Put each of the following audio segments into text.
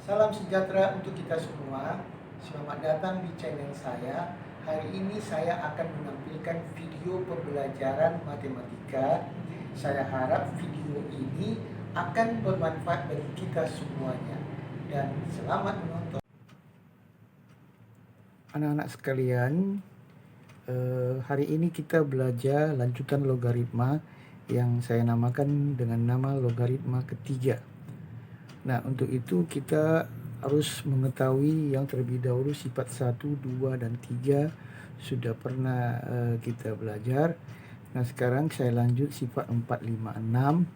Salam sejahtera untuk kita semua. Selamat datang di channel saya. Hari ini saya akan menampilkan video pembelajaran matematika. Saya harap video ini akan bermanfaat bagi kita semuanya. Dan selamat menonton. Anak-anak sekalian, hari ini kita belajar lanjutan logaritma yang saya namakan dengan nama logaritma ketiga. Nah, untuk itu kita harus mengetahui yang terlebih dahulu sifat 1, 2, dan 3 sudah pernah kita belajar. Nah, sekarang saya lanjut sifat 4, 5, 6.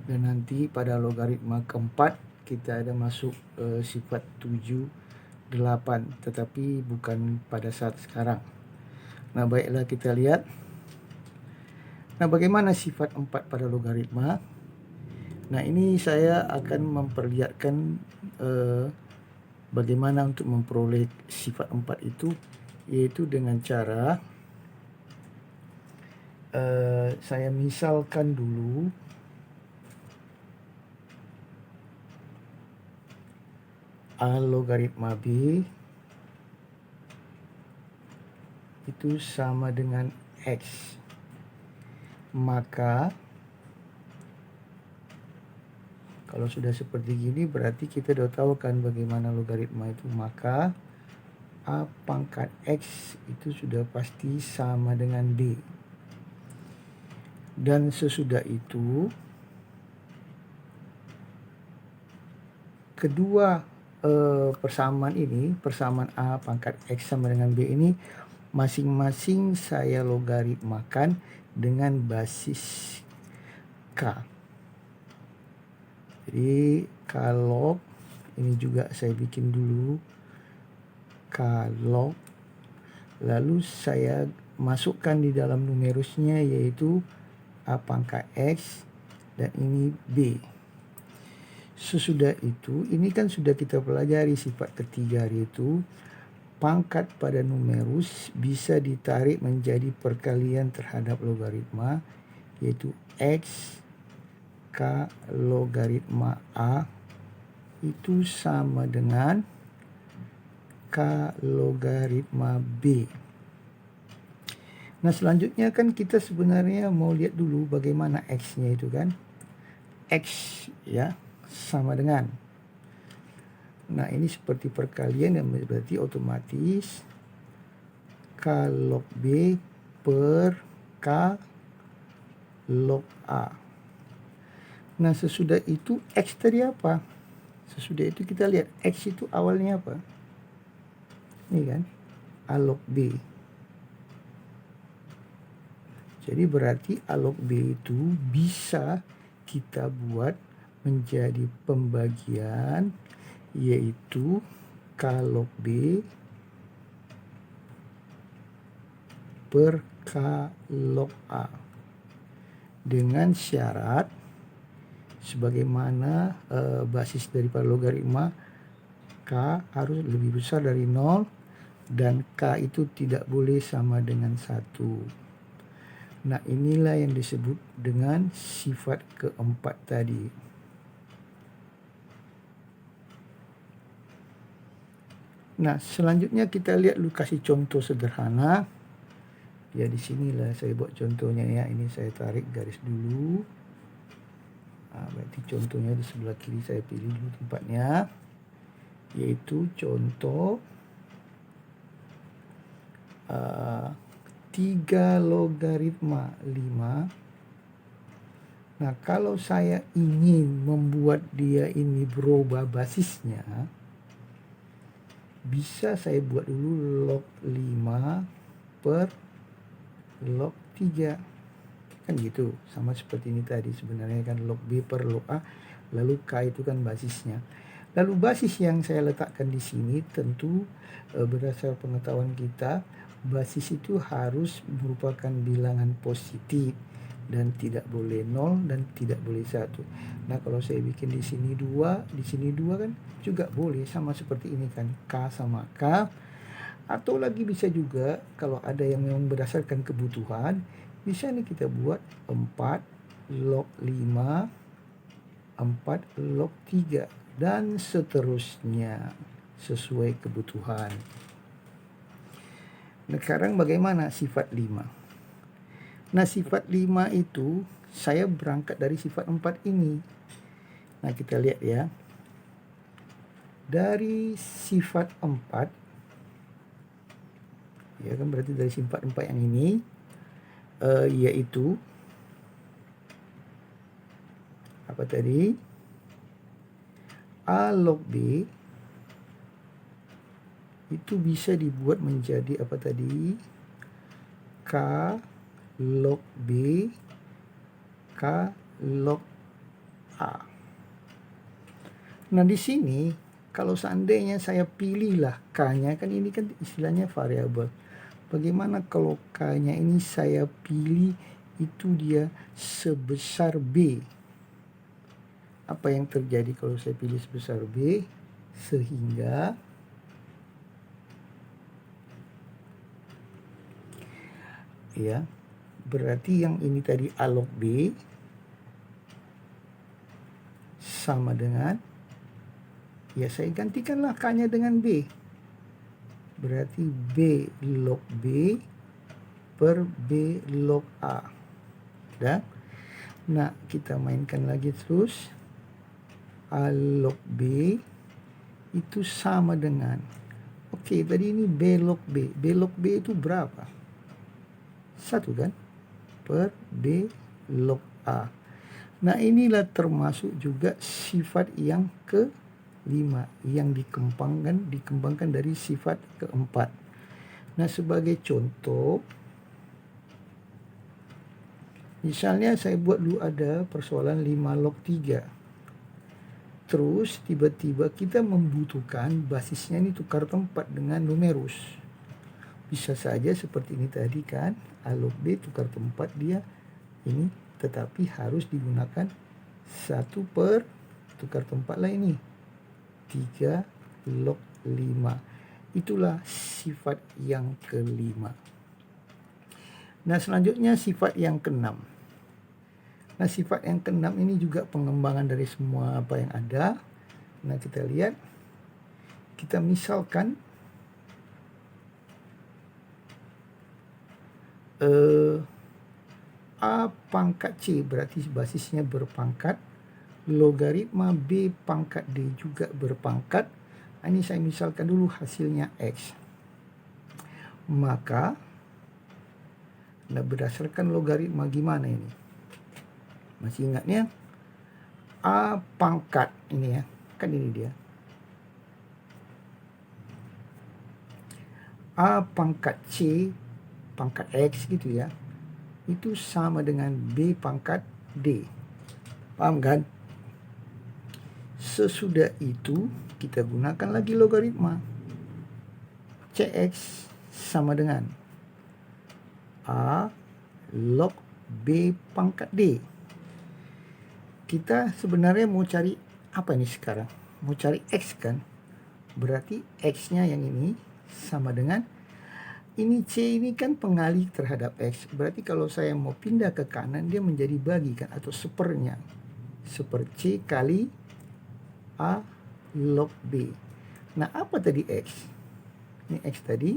Dan nanti pada logaritma keempat kita ada masuk sifat 7, 8. Tetapi bukan pada saat sekarang. Nah, baiklah kita lihat. Nah, bagaimana sifat 4 pada logaritma? Nah, ini saya akan memperlihatkan bagaimana untuk memperoleh sifat 4 itu, yaitu dengan cara saya misalkan dulu A logaritma B itu sama dengan X. Maka kalau sudah seperti gini berarti kita sudah tahu kan bagaimana logaritma itu. Maka A pangkat X itu sudah pasti sama dengan B. Dan sesudah itu kedua persamaan ini, persamaan A pangkat X sama dengan B ini masing-masing saya logaritmakan dengan basis K. Jadi kalau ini juga saya bikin dulu kalau lalu saya masukkan di dalam numerusnya yaitu A pangkat X dan ini B. Sesudah itu ini kan sudah kita pelajari sifat ketiga, yaitu pangkat pada numerus bisa ditarik menjadi perkalian terhadap logaritma, yaitu X K logaritma A itu sama dengan K logaritma B. Nah, selanjutnya kan kita sebenarnya mau lihat dulu bagaimana X-nya itu kan. X ya sama dengan. Nah, ini seperti perkalian yang berarti otomatis K log B per K log A. Nah, sesudah itu X tadi apa? Sesudah itu kita lihat X itu awalnya apa? Ini kan A log B. Jadi berarti A log B itu bisa kita buat menjadi pembagian yaitu K log B per K log A dengan syarat sebagaimana basis daripada logaritma K harus lebih besar dari 0 dan K itu tidak boleh sama dengan 1. Nah, inilah yang disebut dengan sifat keempat tadi. Nah, selanjutnya kita lihat dulu kasih contoh sederhana. Ya, di sinilah saya buat contohnya ya. Ini saya tarik garis dulu. Berarti contohnya di sebelah kiri saya pilih dulu tempatnya. Yaitu contoh 3 logaritma 5. Nah, kalau saya ingin membuat dia ini berubah basisnya, bisa saya buat dulu log 5 per log 3. Kan gitu, sama seperti ini tadi sebenarnya kan log B per log A, lalu K itu kan basisnya. Lalu basis yang saya letakkan di sini tentu berdasar pengetahuan kita, basis itu harus merupakan bilangan positif dan tidak boleh 0 dan tidak boleh 1. Nah, kalau saya bikin di sini 2, di sini 2 kan juga boleh sama seperti ini kan, K sama K. Atau lagi bisa juga kalau ada yang memang berdasarkan kebutuhan, bisa nih kita buat 4 log 5, 4 log 3 dan seterusnya sesuai kebutuhan. Nah, sekarang bagaimana sifat 5? Nah, sifat 5 itu saya berangkat dari sifat 4 ini. Nah, kita lihat ya. Dari sifat 4, ya kan, berarti dari sifat 4 yang ini, yaitu apa tadi? A log B itu bisa dibuat menjadi apa tadi? K log B K log A. Nah, di sini kalau seandainya saya pilihlah K-nya, kan ini kan istilahnya variabel. Bagaimana kalau K-nya ini saya pilih itu dia sebesar B? Apa yang terjadi kalau saya pilih sebesar B? Sehingga ya, berarti yang ini tadi A log B sama dengan, ya saya gantikanlah K-nya dengan B. Berarti B log B per B log A. Dan nah, kita mainkan lagi terus. A log B itu sama dengan, oke, tadi ini B log B. B log B itu berapa? 1 kan? Per B log A. Nah, inilah termasuk juga sifat yang ke-5 yang dikembangkan dari sifat ke-4. Nah, sebagai contoh, misalnya saya buat dulu ada persoalan 5 log 3. Terus tiba-tiba kita membutuhkan basisnya ini tukar tempat dengan numerus. Bisa saja seperti ini tadi kan, A log B tukar tempat dia ini, tetapi harus digunakan 1 per tukar tempat lah ini 3 log 5. Itulah sifat yang ke-5. Nah, selanjutnya sifat yang ke-6. Nah, sifat yang ke-6 ini juga pengembangan dari semua apa yang ada. Nah, kita lihat, kita misalkan A pangkat C, berarti basisnya berpangkat, logaritma B pangkat D juga berpangkat. Ini saya misalkan dulu hasilnya X. Maka, nah, berdasarkan logaritma gimana ini? Masih ingatnya? A pangkat ini ya, kan ini dia. A pangkat C pangkat X gitu ya, itu sama dengan B pangkat D. Paham kan? Sesudah itu kita gunakan lagi logaritma. CX sama dengan A log B pangkat D. Kita sebenarnya mau cari apa ini sekarang? Mau cari X kan? Berarti X-nya yang ini sama dengan, ini C ini kan pengalih terhadap X. Berarti kalau saya mau pindah ke kanan, dia menjadi bagi kan, atau sepernya. Seper C kali A log B. Nah, apa tadi X? Ini X tadi.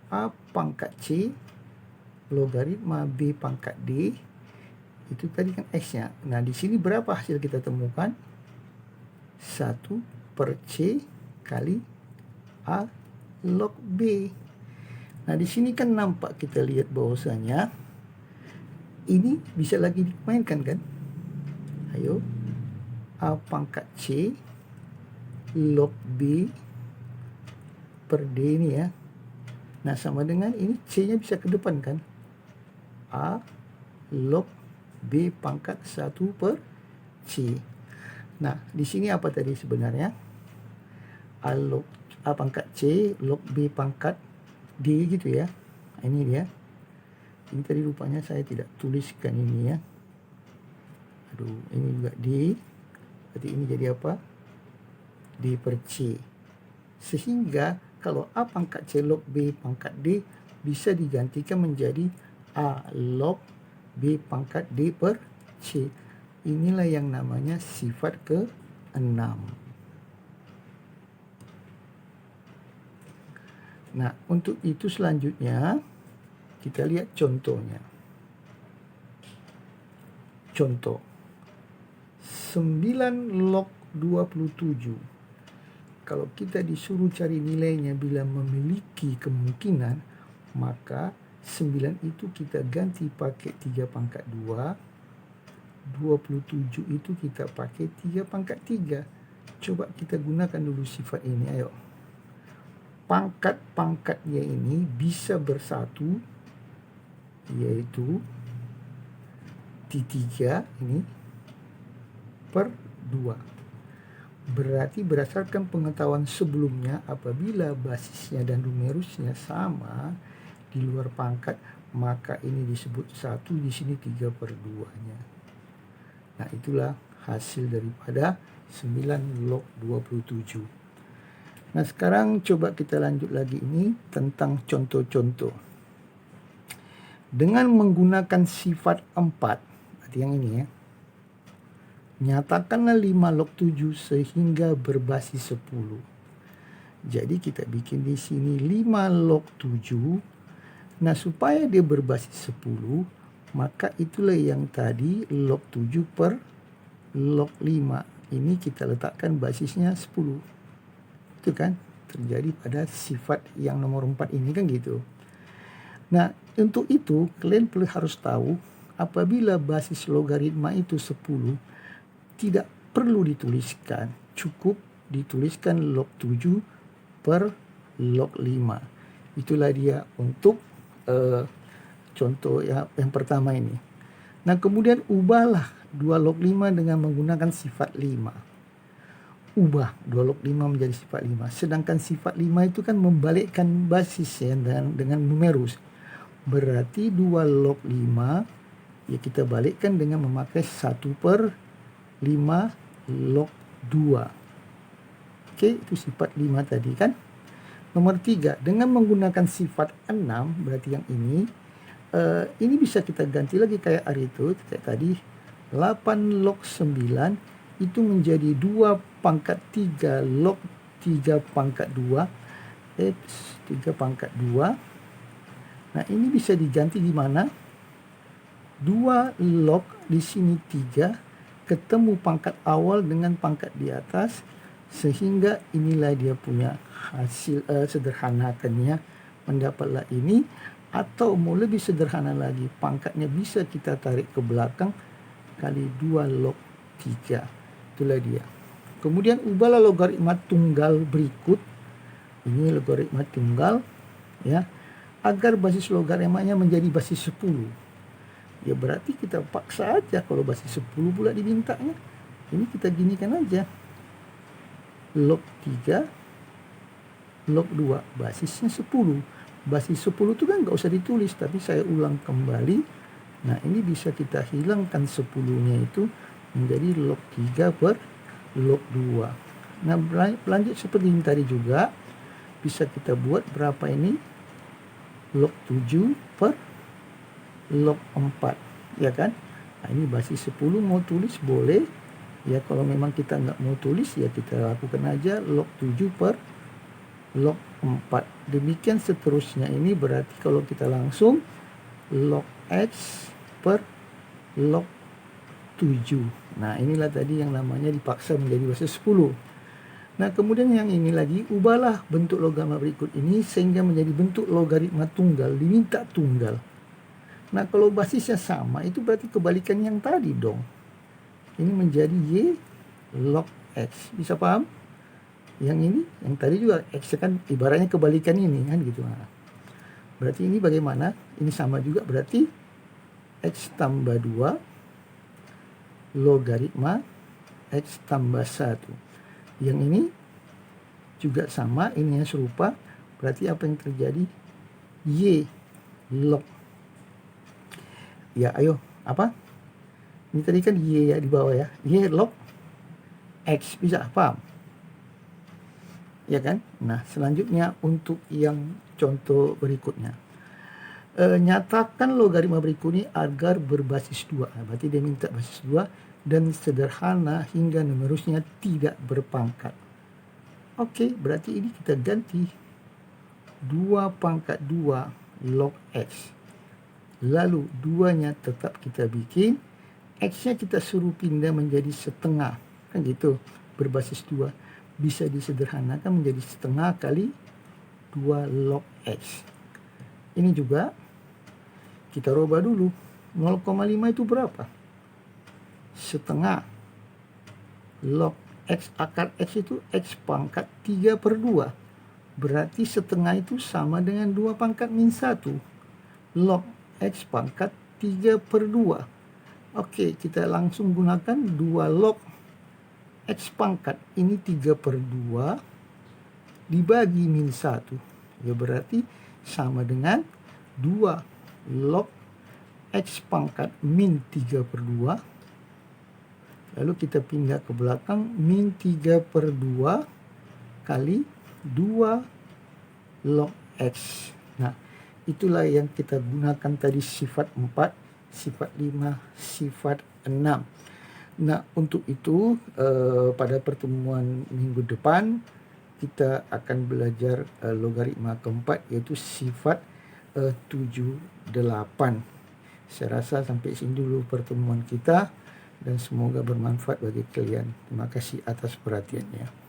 A pangkat C logaritma B pangkat D. Itu tadi kan X-nya. Nah, di sini berapa hasil kita temukan? 1 per C kali A log B. Nah, di sini kan nampak, kita lihat bahwasanya ini bisa lagi dimainkan kan? Ayo. A pangkat C log B per D ini ya. Nah, sama dengan ini C-nya bisa ke depan kan? A log B pangkat 1 per C. Nah, di sini apa tadi sebenarnya? A pangkat C log B pangkat D gitu ya. Nah, ini dia. Ini tadi rupanya saya tidak tuliskan ini ya. Aduh, ini juga D. Berarti ini jadi apa? D per C. Sehingga kalau A pangkat C log B pangkat D bisa digantikan menjadi A log B pangkat D per C. Inilah yang namanya sifat ke-6. Nah, untuk itu selanjutnya kita lihat contohnya. Contoh 9 log 27. Kalau kita disuruh cari nilainya bila memiliki kemungkinan, maka 9 itu kita ganti pakai 3 pangkat 2. 27 itu kita pakai 3 pangkat 3. Coba kita gunakan dulu sifat ini, ayo. Pangkat-pangkatnya ini bisa bersatu, yaitu T3 ini per 2. Berarti berdasarkan pengetahuan sebelumnya, apabila basisnya dan numerusnya sama di luar pangkat, maka ini disebut 1, di sini 3 per 2-nya. Nah, itulah hasil daripada 9 log 27. Nah, sekarang coba kita lanjut lagi ini tentang contoh-contoh. Dengan menggunakan sifat 4, berarti yang ini ya. Nyatakanlah 5 log 7 sehingga berbasis 10. Jadi kita bikin di sini 5 log 7. Nah, supaya dia berbasis 10, maka itulah yang tadi log 7 per log 5. Ini kita letakkan basisnya 10. Itu kan terjadi pada sifat yang nomor 4 ini kan gitu. Nah, untuk itu kalian harus tahu apabila basis logaritma itu 10, tidak perlu dituliskan, cukup dituliskan log 7 per log 5. Itulah dia untuk contoh yang pertama ini. Nah, kemudian ubahlah 2 log 5 dengan menggunakan sifat 5. Ubah 2 log 5 menjadi sifat 5. Sedangkan sifat 5 itu kan membalikkan basis ya, dengan numerus. Berarti 2 log 5 ya kita balikkan dengan memakai 1 per 5 log 2. Oke, itu sifat 5 tadi kan. Nomor 3, dengan menggunakan sifat 6, berarti yang ini bisa kita ganti lagi kayak hari itu, kayak tadi. 8 log 9 itu menjadi 2 pangkat 3 log 3 pangkat 2 X 3 pangkat 2. Nah, ini bisa diganti di mana? 2 log di sini 3, ketemu pangkat awal dengan pangkat di atas, sehingga inilah dia punya hasil. Sederhanakannya mendapatlah ini, atau mau lebih sederhana lagi, pangkatnya bisa kita tarik ke belakang kali 2 log 3. Itulah dia. Kemudian ubahlah logaritma tunggal berikut. Ini logaritma tunggal ya, agar basis logaritmanya menjadi basis 10. Ya berarti kita paksa aja kalau basis 10 pula dimintanya. Ini kita ginikan aja. Log 3 log 2 basisnya 10. Basis 10 itu kan nggak usah ditulis, tapi saya ulang kembali. Nah, ini bisa kita hilangkan 10-nya itu menjadi log 3 per log 2. Nah, lanjut seperti ini tadi juga. Bisa kita buat berapa ini? Log 7 per log 4. Ya kan? Nah, ini basis 10 mau tulis boleh. Ya, kalau memang kita nggak mau tulis, ya kita lakukan aja log 7 per log 4. Demikian seterusnya. Ini berarti kalau kita langsung log X per log 7. Nah, inilah tadi yang namanya dipaksa menjadi basis 10. Nah, kemudian yang ini lagi, ubahlah bentuk logaritma berikut ini sehingga menjadi bentuk logaritma tunggal, diminta tunggal. Nah, kalau basisnya sama, itu berarti kebalikan yang tadi dong. Ini menjadi Y log X. Bisa paham? Yang ini, yang tadi juga X kan ibaratnya kebalikan ini kan gitu. Nah, berarti ini bagaimana? Ini sama juga, berarti X tambah 2 logaritma X tambah 1. Yang ini juga sama, ini yang serupa. Berarti apa yang terjadi? Y log. Ya, ayo, apa? Ini tadi kan Y ya di bawah ya. Y log X. Bisa paham? Ya kan? Nah, selanjutnya untuk yang contoh berikutnya. Nyatakan logaritma berikut ini agar berbasis 2. Berarti dia minta basis 2 dan sederhana hingga numerusnya tidak berpangkat. Oke, berarti ini kita ganti 2 pangkat 2 log X. Lalu 2-nya tetap kita bikin, X-nya kita suruh pindah menjadi setengah. Kan gitu, berbasis 2. Bisa disederhanakan menjadi setengah kali 2 log X. Ini juga kita rubah dulu. 0,5 itu berapa? Setengah log X akar X itu X pangkat 3/2. Berarti setengah itu sama dengan 2 pangkat min 1. Log X pangkat 3/2. Oke, kita langsung gunakan 2 log X pangkat. Ini 3/2 dibagi min 1. Ya berarti sama dengan 2 log X pangkat min 3/2. Lalu kita pindah ke belakang, min 3/2 kali 2 log X. Nah, itulah yang kita gunakan tadi, sifat 4, sifat 5, sifat 6. Nah, untuk itu pada pertemuan minggu depan kita akan belajar logaritma keempat, yaitu sifat 7, 8. Saya rasa sampai sini dulu pertemuan kita, dan semoga bermanfaat bagi kalian. Terima kasih atas perhatiannya.